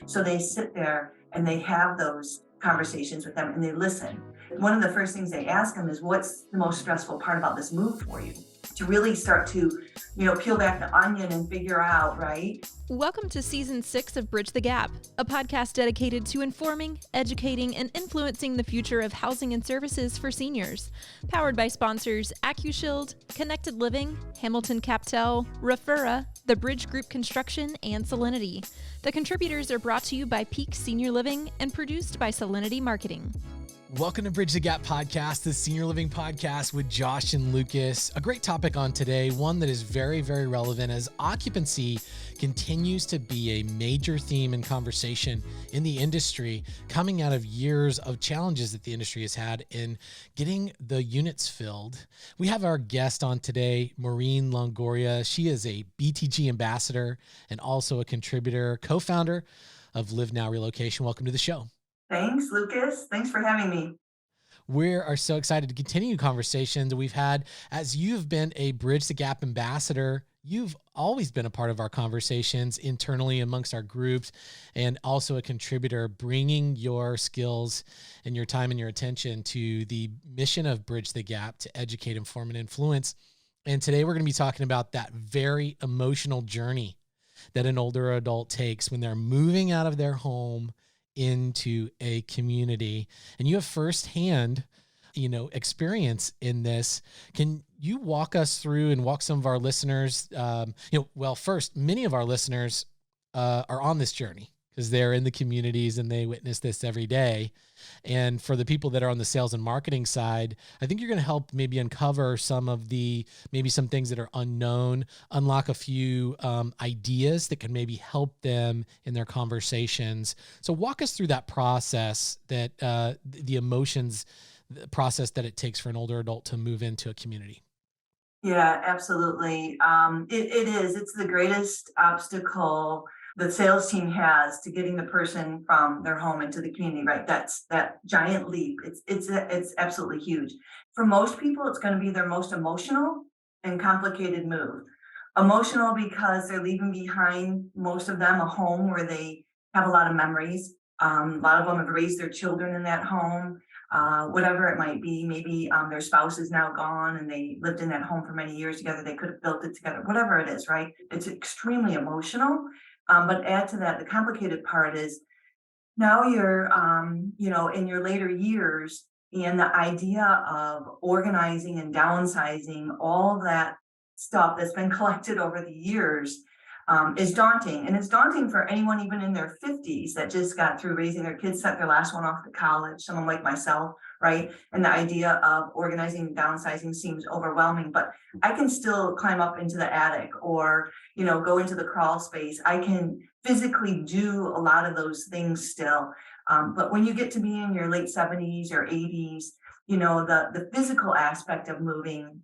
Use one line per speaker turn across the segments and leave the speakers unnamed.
So they sit there and they have those conversations with them and they listen. One of the first things they ask them is, what's the most stressful part about this move for you? To really start to, peel back the onion and figure out, right?
Welcome to Season 6 of Bridge the Gap, a podcast dedicated to informing, educating, and influencing the future of housing and services for seniors. Powered by sponsors AccuShield, Connected Living, Hamilton Captel, Refura, The Bridge Group Construction, and Solinity. The contributors are brought to you by Peak Senior Living and produced by Solinity Marketing.
Welcome to Bridge the Gap podcast, the senior living podcast with Josh and Lucas. A great topic on today, one that is very, very relevant as occupancy continues to be a major theme and conversation in the industry, coming out of years of challenges that the industry has had in getting the units filled. We have our guest on today, Maureen Longoria. She is a BTG ambassador and also a contributor, co-founder of LivNow Relocation. Welcome to the show.
Thanks, Lucas. Thanks for having me.
We are so excited to continue conversations we've had. As you've been a Bridge the Gap ambassador, you've always been a part of our conversations internally amongst our groups and also a contributor, bringing your skills and your time and your attention to the mission of Bridge the Gap to educate, inform, and influence. And today we're going to be talking about that very emotional journey that an older adult takes when they're moving out of their home into a community, and you have firsthand, experience in this. Can you walk us through and walk some of our listeners? First, many of our listeners are on this journey because they're in the communities and they witness this every day. And for the people that are on the sales and marketing side, I think you're going to help maybe uncover some of maybe some things that are unknown, unlock a few ideas that can maybe help them in their conversations. So walk us through that process, that the emotions, the process that it takes for an older adult to move into a community.
Yeah, absolutely. It is. It's the greatest obstacle the sales team has to getting the person from their home into the community, right? That's that giant leap. It's absolutely huge. For most people, it's going to be their most emotional and complicated move. Emotional because they're leaving behind, most of them, a home where they have a lot of memories. A lot of them have raised their children in that home. Whatever it might be, maybe their spouse is now gone and they lived in that home for many years together. They could have built it together, whatever it is, right? It's extremely emotional. But add to that, the complicated part is now you're, in your later years, and the idea of organizing and downsizing all that stuff that's been collected over the years is daunting. And it's daunting for anyone even in their 50s that just got through raising their kids, sent their last one off to college, someone like myself, right? And the idea of organizing and downsizing seems overwhelming, but I can still climb up into the attic or, go into the crawl space. I can physically do a lot of those things still. But when you get to be in your late 70s or 80s, the physical aspect of moving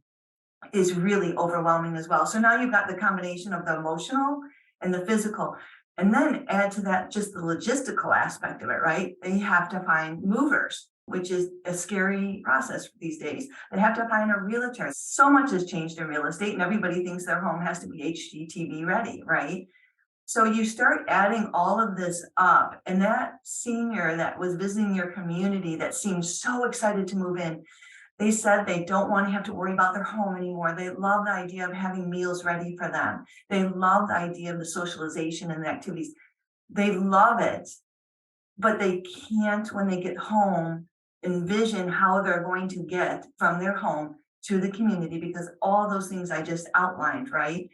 is really overwhelming as well. So now you've got the combination of the emotional and the physical. And then add to that just the logistical aspect of it, right? They have to find movers, which is a scary process these days. They have to find a realtor. So much has changed in real estate, and everybody thinks their home has to be HGTV ready, right? So you start adding all of this up, and that senior that was visiting your community that seemed so excited to move in, they said they don't want to have to worry about their home anymore. They love the idea of having meals ready for them. They love the idea of the socialization and the activities. They love it, but they can't, when they get home, envision how they're going to get from their home to the community because all those things I just outlined, right?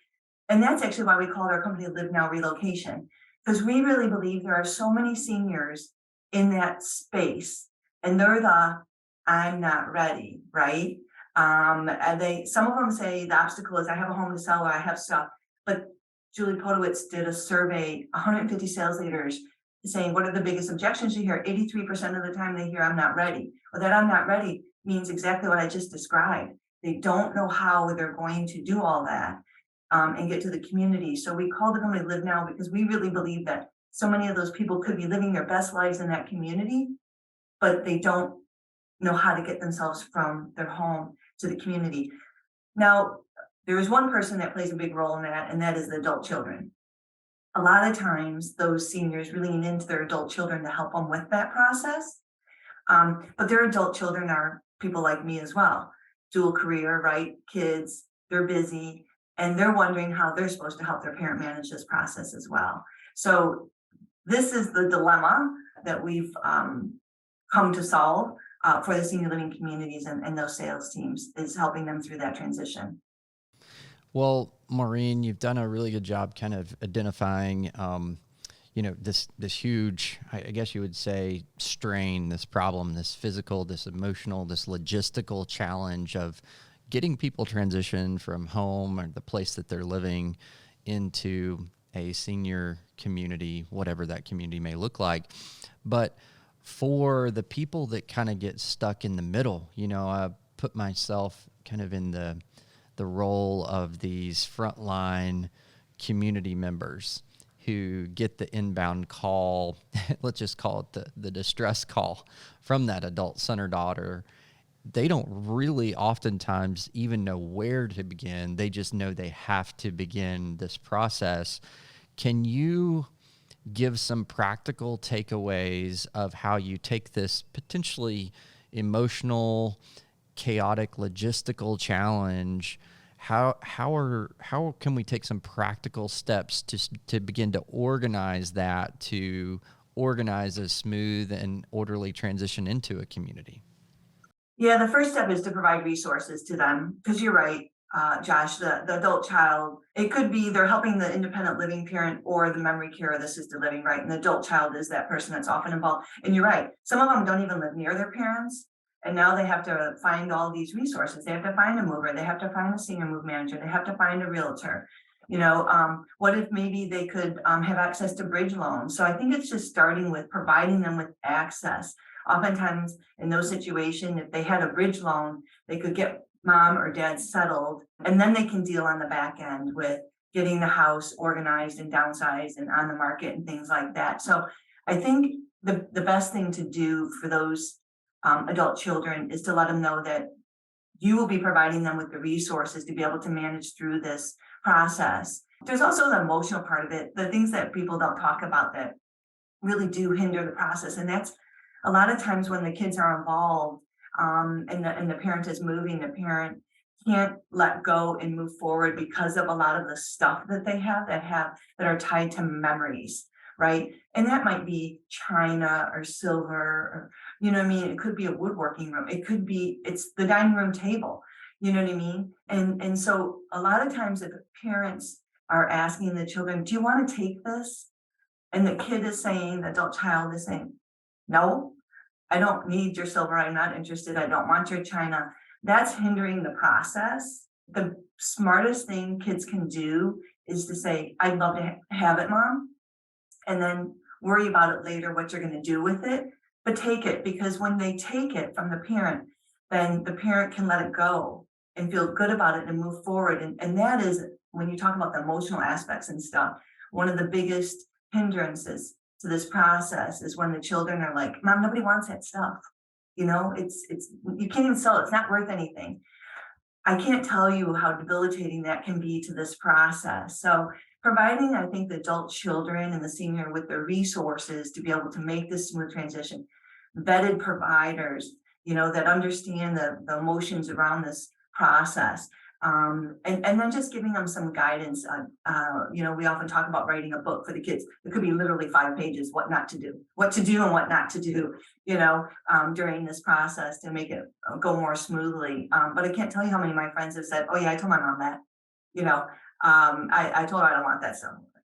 And that's actually why we called our company LivNow Relocation, because we really believe there are so many seniors in that space, and they're the I'm not ready, right? And some of them say the obstacle is I have a home to sell or I have stuff. But Julie Podowitz did a survey, 150 sales leaders, saying what are the biggest objections you hear? 83% of the time they hear I'm not ready. Well, that I'm not ready means exactly what I just described. They don't know how they're going to do all that and get to the community. So we call the company Live Now because we really believe that so many of those people could be living their best lives in that community, but they don't know how to get themselves from their home to the community. Now, there is one person that plays a big role in that, and that is the adult children. a lot of times those seniors really lean into their adult children to help them with that process. But their adult children are people like me as well, dual career, right? Kids, they're busy, and they're wondering how they're supposed to help their parent manage this process as well. So this is the dilemma that we've come to solve for the senior living communities and those sales teams, is helping them through that transition.
Well, Maureen, you've done a really good job kind of identifying, this huge, I guess you would say, strain, this problem, this physical, this emotional, this logistical challenge of getting people transitioned from home or the place that they're living into a senior community, whatever that community may look like. But for the people that kind of get stuck in the middle, I put myself kind of in the role of these frontline community members who get the inbound call, let's just call it the distress call from that adult son or daughter. They don't really oftentimes even know where to begin. They just know they have to begin this process. Can you give some practical takeaways of how you take this potentially emotional, chaotic, logistical challenge? How can we take some practical steps to begin to organize that, to organize a smooth and orderly transition into a community?
Yeah, the first step is to provide resources to them, because you're right, Josh, the adult child, it could be they're helping the independent living parent or the memory care or the assisted living, right? And the adult child is that person that's often involved. And you're right, some of them don't even live near their parents. And now they have to find all these resources. They have to find a mover. They have to find a senior move manager. They have to find a realtor. What if maybe they could have access to bridge loans? So I think it's just starting with providing them with access. Oftentimes in those situations, if they had a bridge loan, they could get mom or dad settled, and then they can deal on the back end with getting the house organized and downsized and on the market and things like that. So I think the best thing to do for those adult children is to let them know that you will be providing them with the resources to be able to manage through this process. There's also the emotional part of it, the things that people don't talk about that really do hinder the process. And that's a lot of times when the kids are involved and the parent is moving, the parent can't let go and move forward because of a lot of the stuff that they have that are tied to memories, right? And that might be china or silver, or, it could be a woodworking room. It's the dining room table, you know what I mean? And so a lot of times if parents are asking the children, do you want to take this? And the kid is saying, the adult child is saying, no, I don't need your silver. I'm not interested. I don't want your china. That's hindering the process. The smartest thing kids can do is to say, I'd love to have it, mom. And then worry about it later, what you're going to do with it. But take it, because when they take it from the parent, then the parent can let it go and feel good about it and move forward. And that is, when you talk about the emotional aspects and stuff, one of the biggest hindrances to this process is when the children are like, mom, nobody wants that stuff. It's you can't even sell it. It's not worth anything. I can't tell you how debilitating that can be to this process. So providing, I think, the adult children and the senior with the resources to be able to make this smooth transition, vetted providers, that understand the emotions around this process. And then just giving them some guidance. We often talk about writing a book for the kids. It could be literally 5 pages, what to do and what not to do, during this process to make it go more smoothly. But I can't tell you how many of my friends have said, oh yeah, I told my mom that, I told her I don't want that stuff.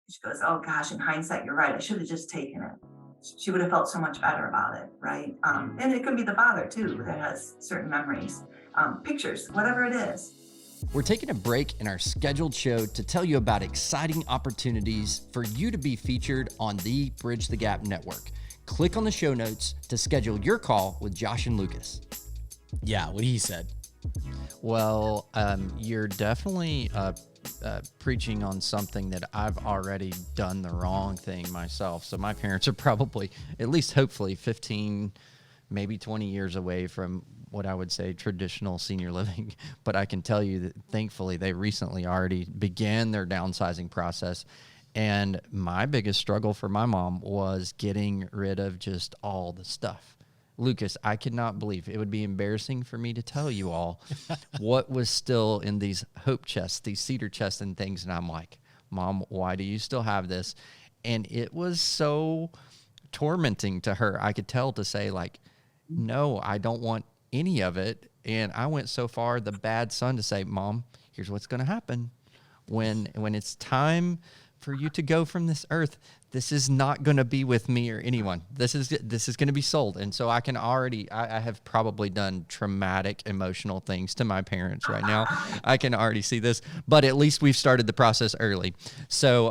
She goes, oh gosh, in hindsight, you're right. I should have just taken it. She would have felt so much better about it, right? And it could be the father too that has certain memories, pictures, whatever it is.
We're taking a break in our scheduled show to tell you about exciting opportunities for you to be featured on the Bridge the Gap network. Click on the show notes to schedule your call with Josh and Lucas.
Yeah, what he said.
Well, you're definitely preaching on something that I've already done the wrong thing myself. So my parents are probably, at least hopefully, 15, maybe 20 years away from what I would say traditional senior living. But I can tell you that thankfully they recently already began their downsizing process. And my biggest struggle for my mom was getting rid of just all the stuff. Lucas, I could not believe, it would be embarrassing for me to tell you all what was still in these hope chests, these cedar chests and things. And I'm like, Mom, why do you still have this? And it was so tormenting to her. I could tell to say, like, no, I don't want any of it. And I went so far, the bad son, to say, Mom, here's what's going to happen. When it's time for you to go from this earth, this is not going to be with me or anyone. This is going to be sold. And so I can already, I have probably done traumatic emotional things to my parents right now. I can already see this, but at least we've started the process early. So,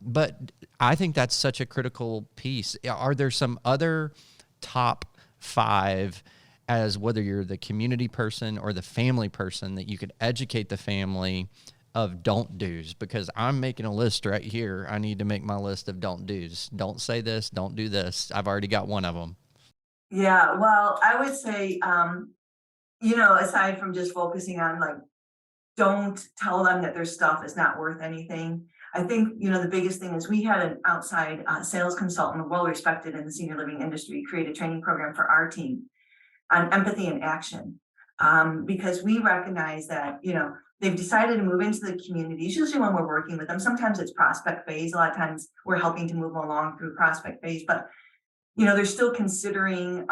but I think that's such a critical piece. Are there some other top 5, as whether you're the community person or the family person, that you could educate the family of don't do's? Because I'm making a list right here. I need to make my list of don't do's. Don't say this, don't do this. I've already got one of them.
Yeah, well, I would say, aside from just focusing on like, don't tell them that their stuff is not worth anything. I think, the biggest thing is we had an outside sales consultant, well respected in the senior living industry, create a training program for our team on empathy and action. Because we recognize that, they've decided to move into the communities, usually when we're working with them. Sometimes it's prospect phase. A lot of times we're helping to move them along through prospect phase, but they're still considering,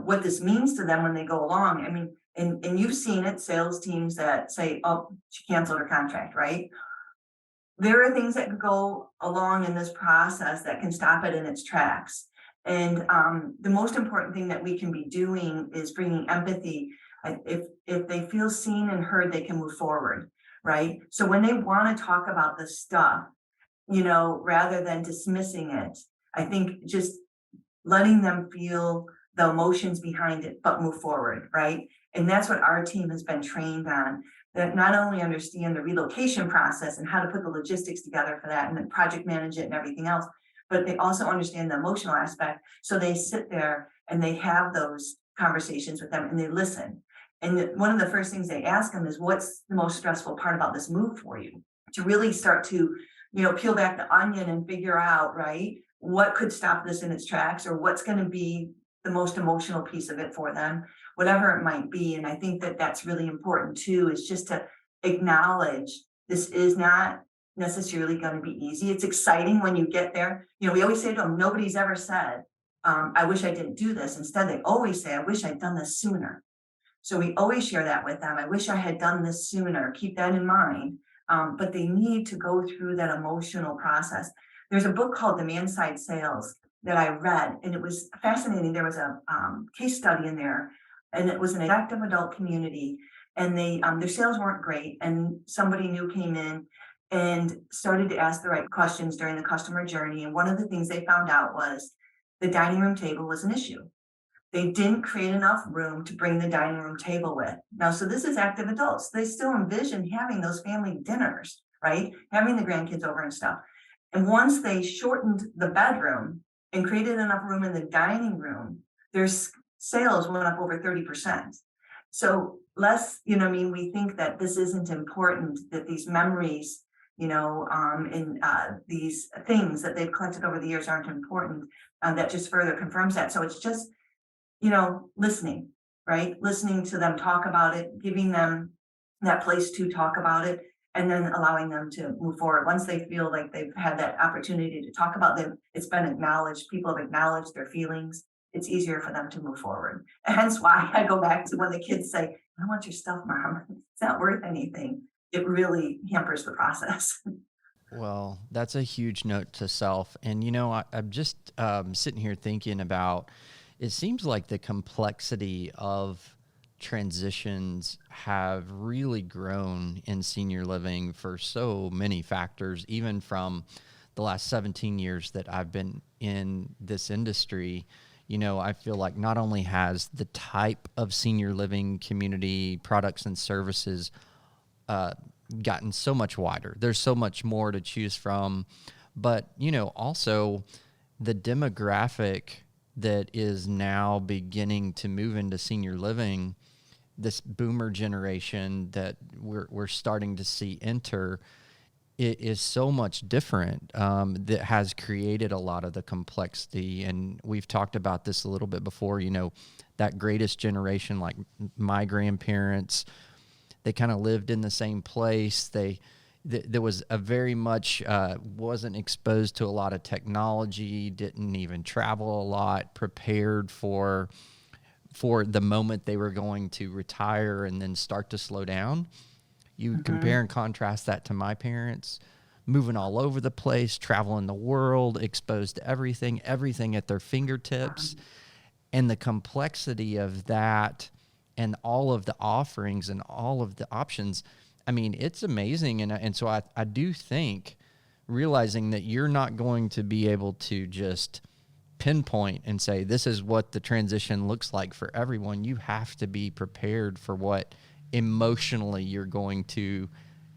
what this means to them when they go along. I mean, and you've seen it, sales teams that say, oh, she canceled her contract, right? There are things that could go along in this process that can stop it in its tracks. And the most important thing that we can be doing is bringing empathy. If they feel seen and heard, they can move forward, right? So when they want to talk about the stuff, rather than dismissing it, I think just letting them feel the emotions behind it, but move forward, right? And that's what our team has been trained on, that not only understand the relocation process and how to put the logistics together for that and then project manage it and everything else, but they also understand the emotional aspect. So they sit there and they have those conversations with them and they listen. And one of the first things they ask them is, what's the most stressful part about this move for you? To really start to, peel back the onion and figure out, right, what could stop this in its tracks, or what's going to be the most emotional piece of it for them, whatever it might be. And I think that that's really important too, is just to acknowledge this is not necessarily going to be easy. It's exciting when you get there. We always say to them, nobody's ever said, I wish I didn't do this. Instead, they always say, I wish I'd done this sooner. So we always share that with them. I wish I had done this sooner. Keep that in mind. But they need to go through that emotional process. There's a book called Demand Side Sales that I read, and it was fascinating. There was a case study in there, and it was an active adult community, and their sales weren't great. And somebody new came in and started to ask the right questions during the customer journey. And one of the things they found out was the dining room table was an issue. They didn't create enough room to bring the dining room table with. Now, so this is active adults. They still envision having those family dinners, right? Having the grandkids over and stuff. And once they shortened the bedroom and created enough room in the dining room, their sales went up over 30%. So we think that this isn't important, that these memories, and these things that they've collected over the years aren't important. That just further confirms that. So it's just, listening, right? Listening to them talk about it, giving them that place to talk about it, and then allowing them to move forward. Once they feel like they've had that opportunity to talk about them, it's been acknowledged, people have acknowledged their feelings, it's easier for them to move forward. And hence why I go back to when the kids say, I don't want your stuff, Mom. It's not worth anything. It really hampers the process.
Well, that's a huge note to self. And, I'm just sitting here thinking about, it seems like the complexity of transitions have really grown in senior living for so many factors, even from the last 17 years that I've been in this industry. I feel like not only has the type of senior living community products and services gotten so much wider, there's so much more to choose from, but, also the demographic that is now beginning to move into senior living, this boomer generation that we're starting to see enter, it is so much different, that has created a lot of the complexity. And we've talked about this a little bit before, that greatest generation, like my grandparents, they kind of lived in the same place. There was a very much, wasn't exposed to a lot of technology, didn't even travel a lot, prepared for the moment they were going to retire and then start to slow down. You compare and contrast that to my parents, moving all over the place, traveling the world, exposed to everything at their fingertips. And the complexity of that and all of the offerings and all of the options, I mean, it's amazing. And so I do think realizing that you're not going to be able to just pinpoint and say, this is what the transition looks like for everyone. You have to be prepared for what emotionally you're going to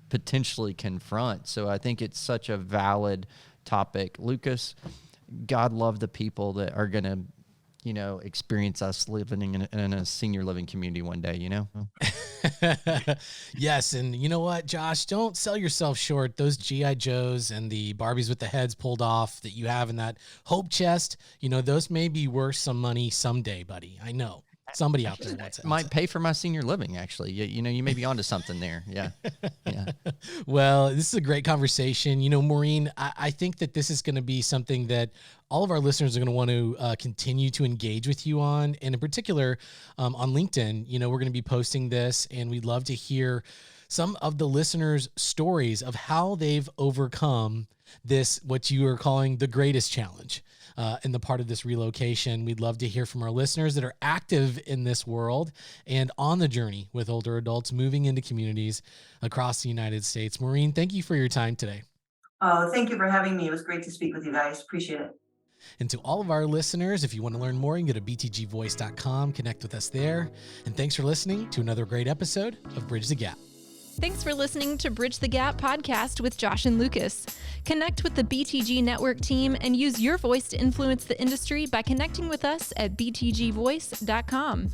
potentially confront. So I think it's such a valid topic. Lucas, God love the people that are going to, experience us living in a senior living community one day,
Yes. And you know what, Josh, don't sell yourself short. Those G.I. Joes and the Barbies with the heads pulled off that you have in that hope chest, those may be worth some money someday, buddy. I know. Somebody out there wants it.
Might pay for my senior living, actually. You may be onto something there. Yeah. Yeah.
Well, this is a great conversation. Maureen, I think that this is going to be something that all of our listeners are going to want to continue to engage with you on. And in particular, on LinkedIn, we're going to be posting this, and we'd love to hear some of the listeners' stories of how they've overcome this, what you are calling the greatest challenge. In the part of this relocation. We'd love to hear from our listeners that are active in this world and on the journey with older adults moving into communities across the United States. Maureen, thank you for your time today.
Oh, thank you for having me. It was great to speak with you guys. Appreciate it.
And to all of our listeners, if you want to learn more, you can go to btgvoice.com, connect with us there. And thanks for listening to another great episode of Bridge the Gap.
Thanks for listening to Bridge the Gap podcast with Josh and Lucas. Connect with the BTG Network team and use your voice to influence the industry by connecting with us at btgvoice.com.